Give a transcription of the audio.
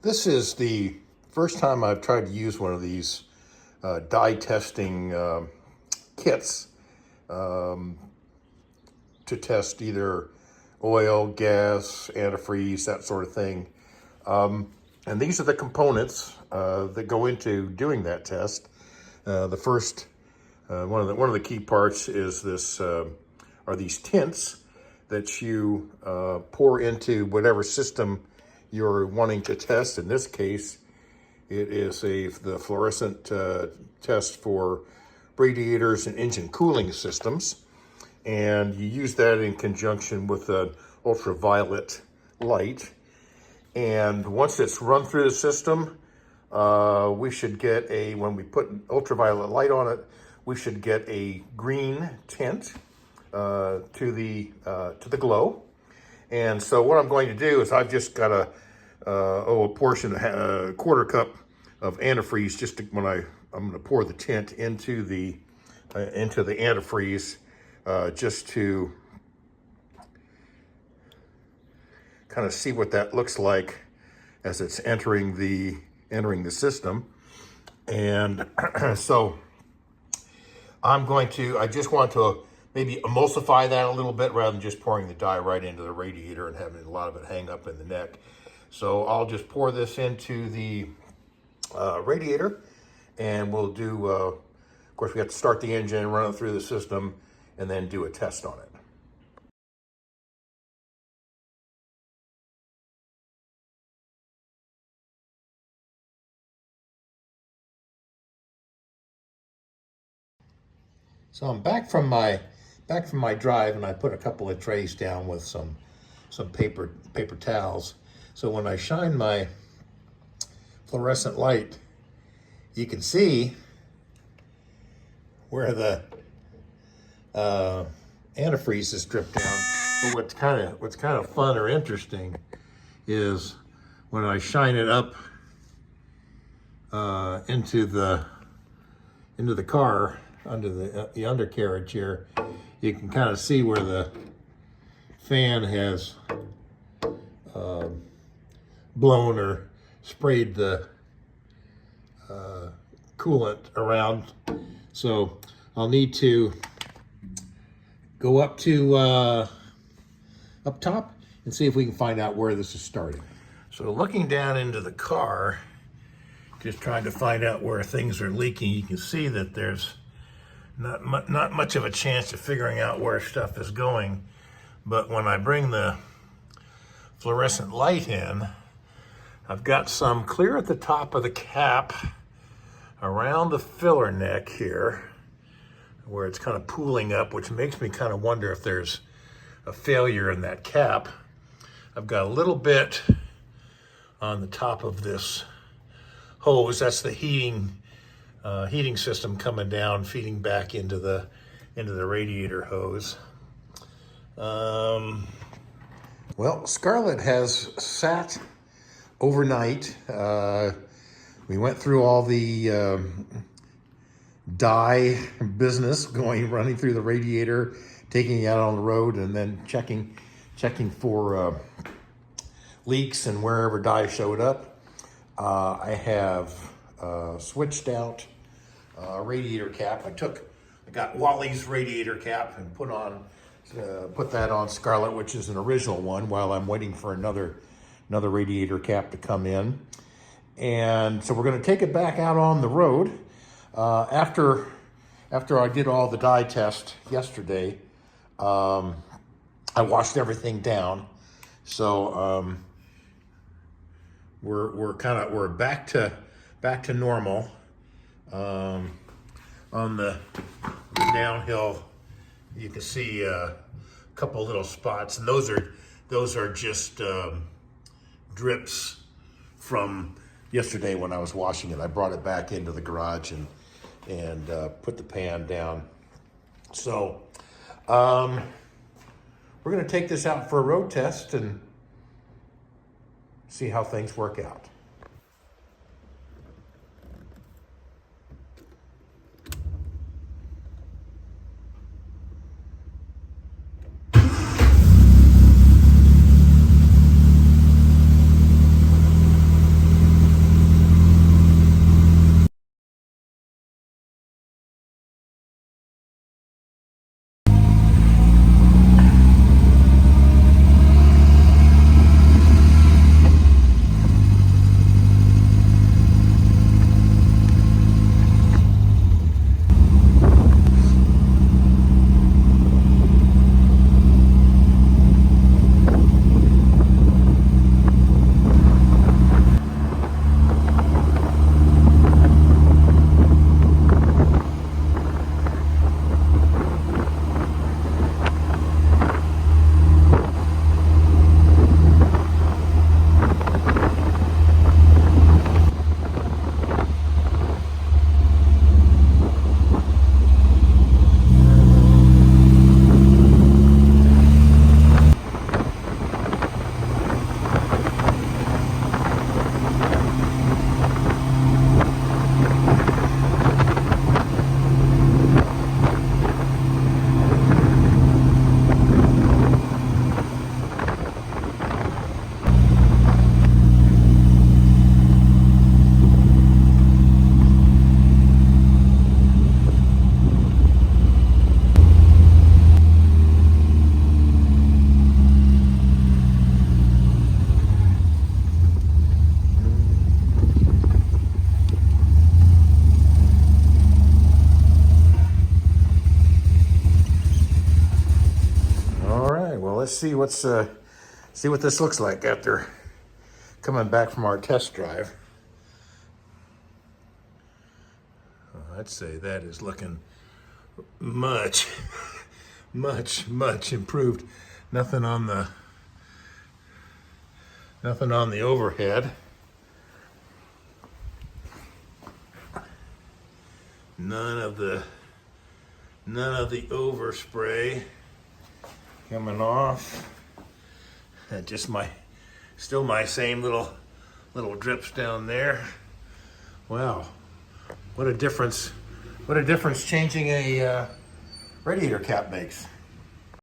This is the first time I've tried to use one of these dye testing kits to test either oil, gas, antifreeze, that sort of thing. And these are the components that go into doing that test. The first, one of the key parts is this are these tints that you pour into whatever system you're wanting to test. In this case, it is the fluorescent test for radiators and engine cooling systems. And you use that in conjunction with an ultraviolet light. And once it's run through the system, we should get when we put an ultraviolet light on it, we should get a green tint to the glow. And so what I'm going to do is I've just got a quarter cup of antifreeze just I'm going to pour the tint into the antifreeze just to kind of see what that looks like as it's entering the system. And so I just want to maybe emulsify that a little bit rather than just pouring the dye right into the radiator and having a lot of it hang up in the neck. So I'll just pour this into the radiator, and we'll do, of course we have to start the engine, run it through the system, and then do a test on it. So I'm back from my drive, and I put a couple of trays down with some paper towels. So when I shine my fluorescent light, you can see where the antifreeze is dripped down. But what's kind of fun or interesting is when I shine it up into the car, under the undercarriage here, you can kind of see where the fan has blown or sprayed the coolant around. So I'll need to go up top and see if we can find out where this is starting. So looking down into the car, just trying to find out where things are leaking, you can see that there's not much of a chance of figuring out where stuff is going. But when I bring the fluorescent light in, I've got some clear at the top of the cap around the filler neck here where it's kind of pooling up, which makes me kind of wonder if there's a failure in that cap. I've got a little bit on the top of this hose. That's the heating system coming down, feeding back into the radiator hose. Well, Scarlett has sat overnight. We went through all the dye business, running through the radiator, taking it out on the road, and then checking for leaks and wherever dye showed up. I have switched out radiator cap. I got Wally's radiator cap and put that on Scarlett, which is an original one, while I'm waiting for another radiator cap to come in. And so we're going to take it back out on the road. After I did all the dye test yesterday, I washed everything down. So we're back to normal. On the downhill, you can see a couple little spots, and those are just drips from yesterday when I was washing it. I brought it back into the garage and put the pan down. So we're going to take this out for a road test and see how things work out. let's see what this looks like after coming back from our test drive. I'd say that is looking much, much improved. Nothing on the overhead. None of the overspray coming off. And just still my same little drips down there. Wow, what a difference changing a radiator cap makes.